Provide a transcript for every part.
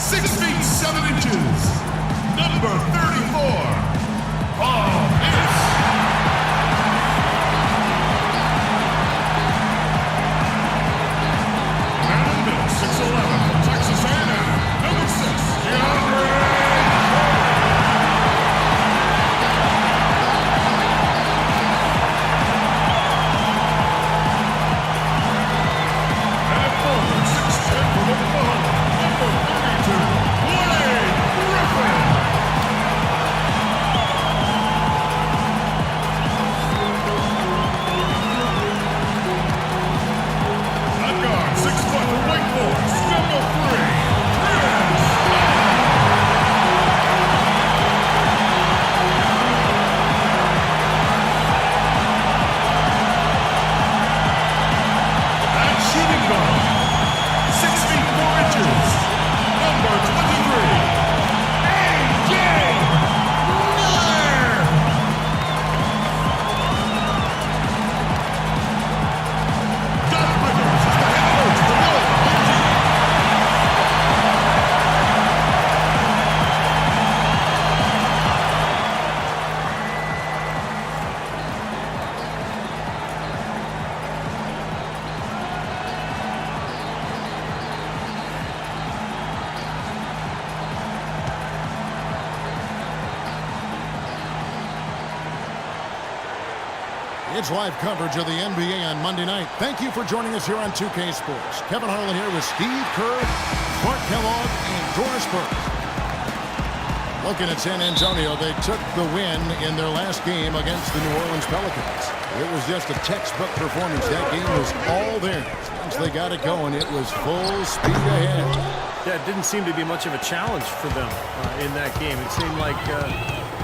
6 feet 7 inches, number 34, Paul Ince. And 6'11", from Texas A&M, number 6, DeAndre. It's live coverage of the NBA on Monday night. Thank you for joining us here on 2K Sports. Kevin Harlan here with Steve Kerr, Mark Kellogg, and Doris Burke. Looking at San Antonio, they took the win in their last game against the New Orleans Pelicans. It was just a textbook performance. That game was all there. Once they got it going, it was full speed ahead. Yeah, it didn't seem to be much of a challenge for them in that game. It seemed like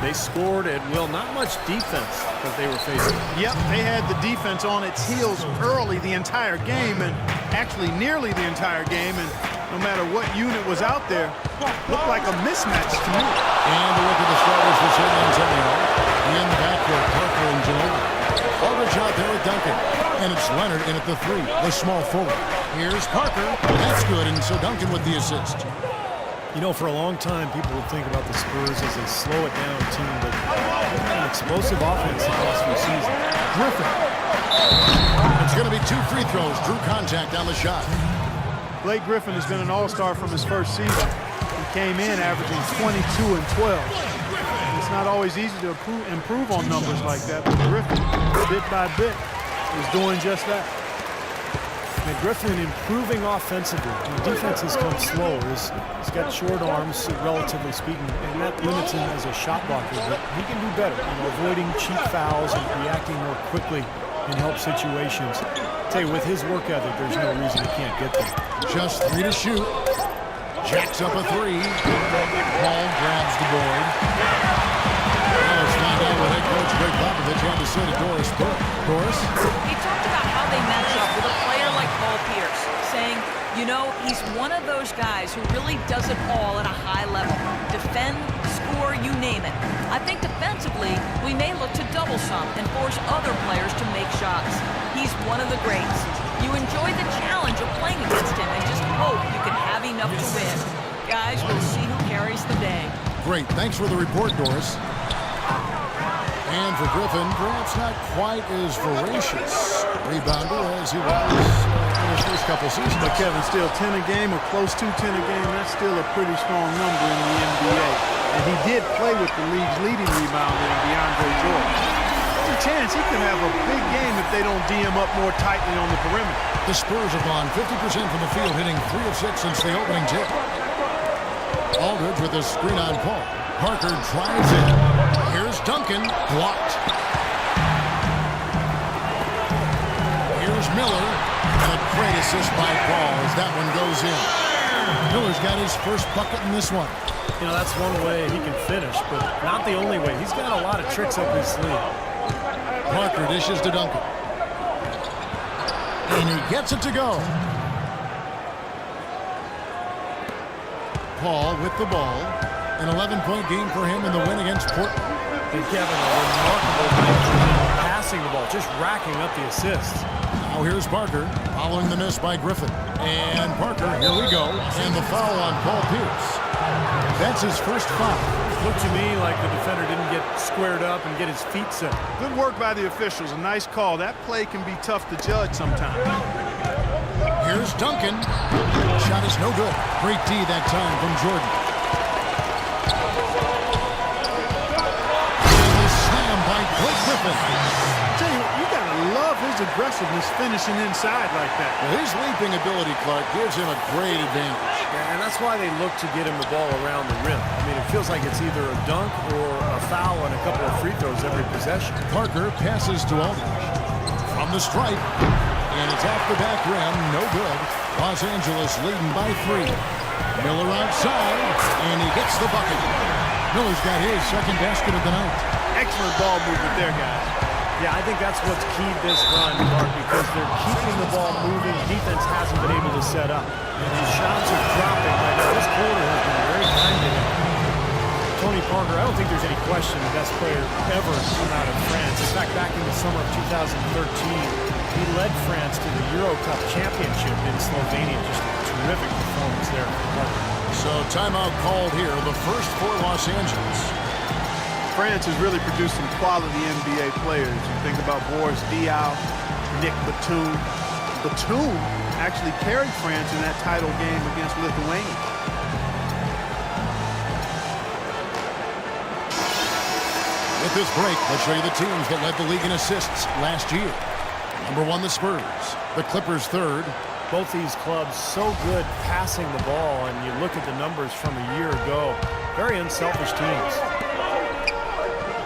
they scored at will. Not much defense that they were facing. Yep, they had the defense on its heels early the entire game, and actually nearly the entire game, and no matter what unit was out there, looked like a mismatch to me. And a look at the starters for San Antonio. In the backcourt, Parker and Ginobili. Aldridge out there with Duncan. And it's Leonard in at the 3, the small forward. Here's Parker. That's good, and so Duncan with the assist. You know, for a long time, people would think about the Spurs as a slow-it-down team, but they've had an explosive offense in the last few seasons. Griffin. It's going to be 2 free throws. Drew contact on the shot. Blake Griffin has been an all-star from his first season. He came in averaging 22 and 12. It's not always easy to improve on numbers like that, but Griffin, bit by bit, is doing just that. And Griffin improving offensively. The defense has come slow. He's got short arms, relatively speaking, and that limits him as a shot blocker. But he can do better, avoiding cheap fouls and reacting more quickly in help situations. I tell you, with his work ethic, there's no reason he can't get there. Just 3 to shoot. Jacks up a 3. Paul grabs the board. Now let's find out what head coach Greg Popovich had to say to Doris Burke. Doris? He talked about how they match up with a player like Paul Pierce, saying, you know, he's one of those guys who really does it all at a high level. Defend, score, you name it. I think defensively, we may look to double some and force other players to make shots. He's one of the greats. You enjoy the challenge of playing against him and just hope you can have enough to win. Guys, we'll see who carries the day. Great. Thanks for the report, Doris. And for Griffin, perhaps not quite as voracious rebounder as he was in his first couple seasons. But Kevin, still 10 a game or close to 10 a game, that's still a pretty strong number in the NBA. And he did play with the league's leading rebounder in DeAndre Jordan. There's a chance he could have a big game if they don't D him up more tightly on the perimeter. The Spurs have gone 50% from the field, hitting 3 of 6 since the opening tip. Aldridge with a screen on Paul. Parker drives in. Here's Duncan, blocked. Here's Miller, and a great assist by Paul as that one goes in. Miller's got his first bucket in this one. You know, that's one way he can finish, but not the only way. He's got a lot of tricks up his sleeve. Parker dishes to Duncan. And he gets it to go. Paul with the ball. An 11-point game for him in the win against Portland. And Kevin, a remarkable night passing the ball, just racking up the assists. Now here's Parker following the miss by Griffin. And Parker, here we go. And the foul on Paul Pierce. That's his first foul. Looked to me like the defender didn't get squared up and get his feet set. Good work by the officials. A nice call. That play can be tough to judge sometimes. Here's Duncan. Shot is no good. Great D that time from Jordan. And the slam by Blake Griffin. Tell you, you gotta love his aggressiveness finishing inside like that. Well, his leaping ability, Clark, gives him a great advantage. And that's why they look to get him the ball around the rim. I mean, it feels like it's either a dunk or a foul and a couple of free throws every possession. Parker passes to Aldridge. From the stripe. And it's off the back rim. No good. Los Angeles leading by 3. Miller outside. And he gets the bucket. Miller's got his second basket of the night. Excellent ball movement there, guys. Yeah, I think that's what's keyed this run, Mark, because they're keeping the ball moving. Defense hasn't been able to set up. And his shots are dropping right now. This quarter has been very kind to him. Tony Parker, I don't think there's any question the best player ever to come out of France. In fact, back in the summer of 2013, he led France to the Euro Cup championship in Slovenia. Just a terrific performance there for Parker. So timeout called here. The first for Los Angeles. France has really produced some quality NBA players. You think about Boris Diaw, Nick Batum. Batum actually carried France in that title game against Lithuania. With this break, let's show you the teams that led the league in assists last year. Number 1, the Spurs. The Clippers 3rd. Both these clubs so good passing the ball, and you look at the numbers from a year ago. Very unselfish teams.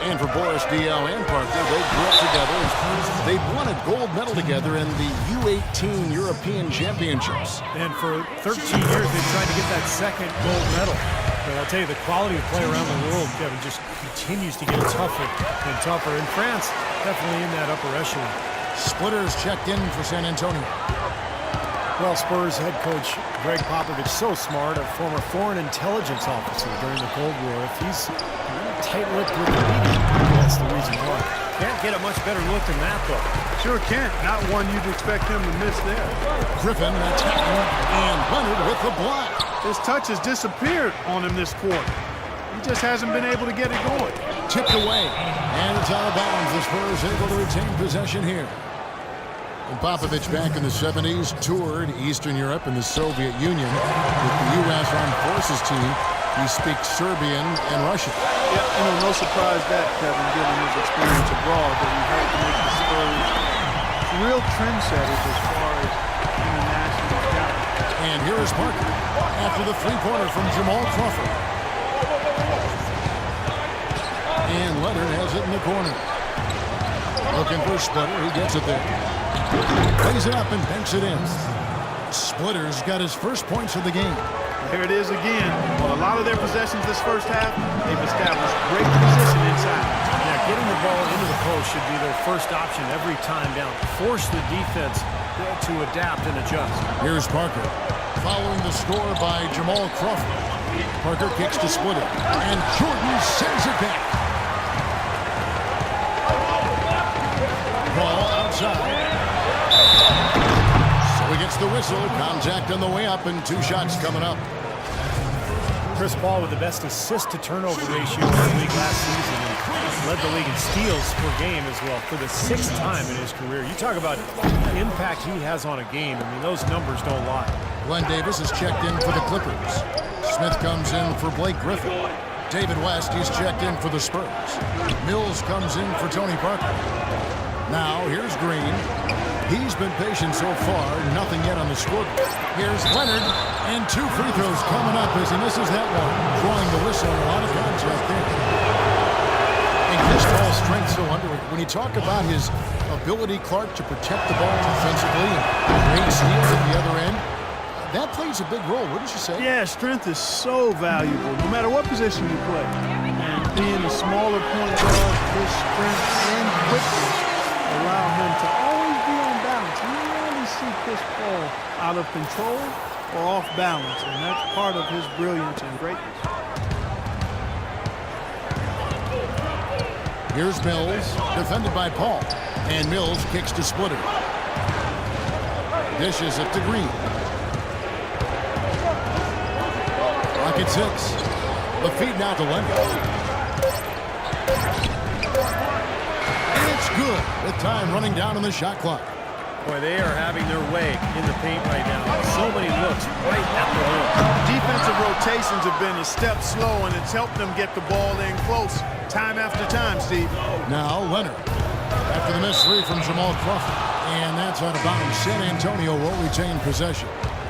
And for Boris Diaw and Parker, they grew up together. They won a gold medal together in the U18 European Championships. And for 13 years, they've tried to get that second gold medal. But I'll tell you, the quality of play around the world, Kevin, just continues to get tougher and tougher. And France, definitely in that upper echelon. Splitters checked in for San Antonio. Well, Spurs head coach Greg Popovich, so smart, a former foreign intelligence officer during the Cold War. If he's tight-lipped with the media, that's the reason why. Can't get a much better look than that, though. Sure can't. Not one you'd expect him to miss there. Griffin attacking, and Leonard with the block. His touch has disappeared on him this quarter. He just hasn't been able to get it going. Tipped away, and it's out of bounds. The Spurs able to retain possession here. And Popovich back in the 70s toured Eastern Europe and the Soviet Union with the U.S. Armed Forces team. He speaks Serbian and Russian. Yeah, no surprise that, Kevin, given his experience abroad, that he helped make the Spurs real trendsetters as far as international scouting. And here is Parker after the three-pointer from Jamal Crawford. And Leonard has it in the corner. Looking for Splitter. He gets it there. Plays it up and banks it in. Splitter's got his first points of the game. Here it is again. On a lot of their possessions this first half, they've established great position inside. Yeah, getting the ball into the post should be their first option every time down. Force the defense to adapt and adjust. Here's Parker. Following the score by Jamal Crawford. Parker kicks to Splitter. And Jordan sends it back. Ball outside. So he gets the whistle. Contact on the way up and 2 shots coming up. Chris Paul with the best assist-to-turnover ratio in the league last season and led the league in steals per game as well for the 6th time in his career. You talk about the impact he has on a game. I mean, those numbers don't lie. Glenn Davis is checked in for the Clippers. Smith comes in for Blake Griffin. David West, he's checked in for the Spurs. Mills comes in for Tony Parker. Now, here's Green. He's been patient so far, nothing yet on the scoreboard. Here's Leonard, and 2 free throws coming up as he misses that one. Drawing the whistle, a lot of contact there. And Chris Paul's strength so underrated. When you talk about his ability, Clark, to protect the ball defensively and great steals at the other end, that plays a big role, wouldn't you say? Yeah, strength is so valuable, no matter what position you play. And being a smaller point guard, his strength and quickness allow him to always be on balance. You rarely see Chris Paul out of control or off balance, and that's part of his brilliance and greatness. Here's Mills, defended by Paul. And Mills kicks to Splitter. Dishes it to Green. Rocket 6. The feed now to Leonard. And it's good with time running down on the shot clock. Boy, they are having their way in the paint right now. So many looks right at the rim. Defensive rotations have been a step slow, and it's helped them get the ball in close time after time, Steve. Now Leonard. After the missed three from Jamal Crawford. And that's out of bounds. San Antonio will retain possession.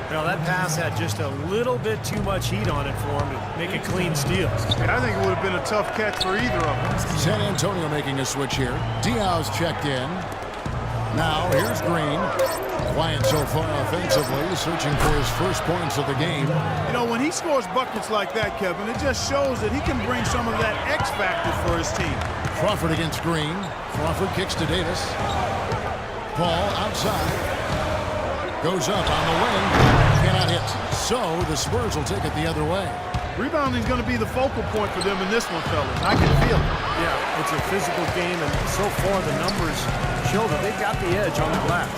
You know, that pass had just a little bit too much heat on it for him to make a clean steal. I think it would have been a tough catch for either of them. San Antonio making a switch here. Diaw's checked in. Now here's Green. Quiet so far offensively, searching for his first points of the game. You know, when he scores buckets like that, Kevin, it just shows that he can bring some of that X factor for his team. Crawford against Green. Crawford kicks to Davis. Paul outside. Goes up on the wing. Cannot hit. So the Spurs will take it the other way. Rebounding is going to be the focal point for them in this one, fellas. I can feel it. Yeah, it's a physical game, and so far the numbers show that they've got the edge on the glass.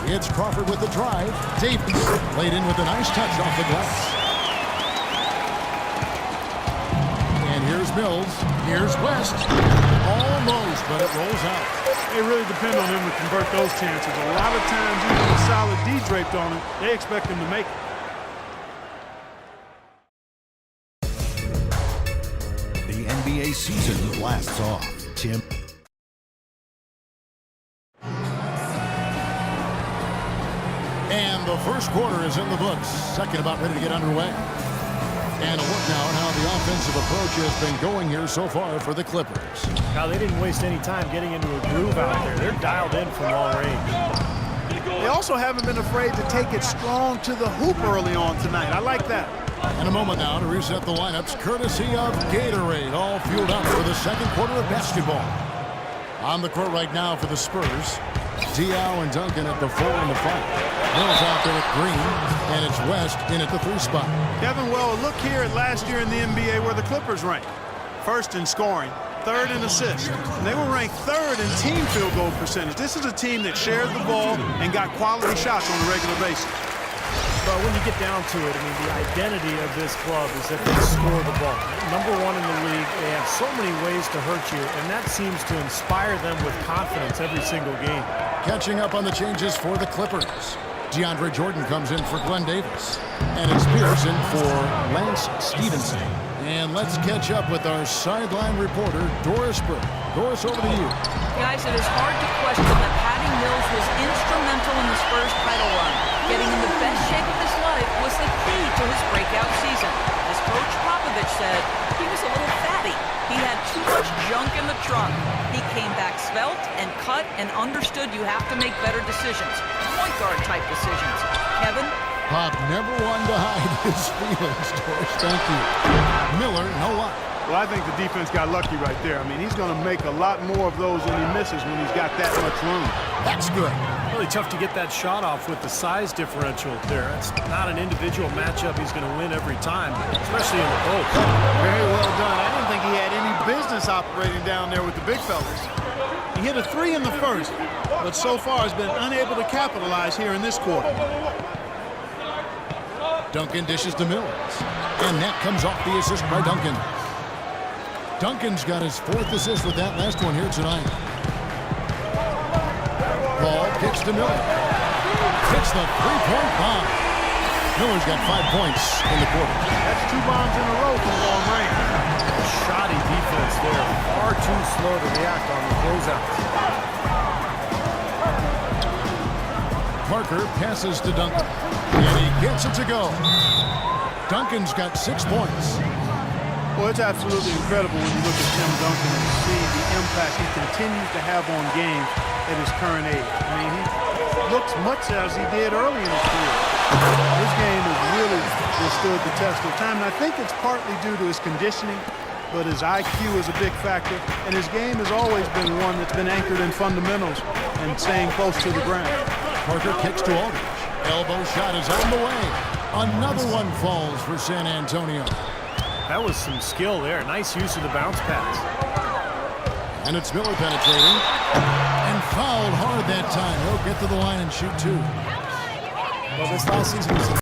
It's Crawford with the drive. Davis laid in with a nice touch off the glass. And here's Mills. Here's West. Almost, but it rolls out. They really depend on him to convert those chances. A lot of times, even with solid D draped on him, they expect him to make it. The NBA season blasts off. Tim. And the first quarter is in the books. Second about ready to get underway. And a look now at how the offensive approach has been going here so far for the Clippers. Now, they didn't waste any time getting into a groove out there. They're dialed in from long range. They also haven't been afraid to take it strong to the hoop early on tonight. I like that. In a moment now to reset the lineups, courtesy of Gatorade, all fueled up for the second quarter of basketball. On the court right now for the Spurs, Diaw and Duncan at the 4 and the 5. Mills out there at Green, and it's West in at the 3 spot. Kevin, well, look here at last year in the NBA where the Clippers ranked. First in scoring, third in assists. And they were ranked third in team field goal percentage. This is a team that shared the ball and got quality shots on a regular basis. But when you get down to it, I mean, the identity of this club is that they score the ball. Number one in the league, they have so many ways to hurt you, and that seems to inspire them with confidence every single game. Catching up on the changes for the Clippers. DeAndre Jordan comes in for Glenn Davis. And it's Pierce in for Lance Stevenson. And let's catch up with our sideline reporter, Doris Burke. Doris, over to you. Guys, it is hard to question that Patty Mills was instrumental in the Spurs title run. Getting in the best shape of his life was the key to his breakout season. As Coach Popovich said, he was a little fatty. He had too much junk in the trunk. He came back svelte and cut and understood you have to make better decisions. Point guard type decisions. Kevin? Pop never wanted to hide his feelings, Doris. Thank you. Miller, no luck. Well, I think the defense got lucky right there. I mean, he's going to make a lot more of those than he misses when he's got that much room. That's good. Really tough to get that shot off with the size differential there. It's not an individual matchup he's going to win every time, especially in the post. Very well done. I didn't think he had any business operating down there with the big fellas. He hit a 3 in the first, but so far has been unable to capitalize here in this quarter. Duncan dishes to Mills. And that comes off the assist by Duncan. Duncan's got his 4th assist with that last one here tonight. Ball kicks to Miller. Hits the 3-point bomb. Miller's got 5 points in the quarter. That's 2 bombs in a row from long range. Shoddy defense there. Far too slow to react on the closeout. Parker passes to Duncan. And he gets it to go. Duncan's got 6 points. Well, it's absolutely incredible when you look at Tim Duncan and see the impact he continues to have on games at his current age. I mean, he looks much as he did early in his career. His game has really withstood the test of time, and I think it's partly due to his conditioning, but his IQ is a big factor, and his game has always been one that's been anchored in fundamentals and staying close to the ground. Parker kicks to Aldridge. Elbow shot is on the way. Another one falls for San Antonio. That was some skill there. Nice use of the bounce pass. And it's Miller penetrating. And fouled hard that time. He'll get to the line and shoot two. Well, this last season was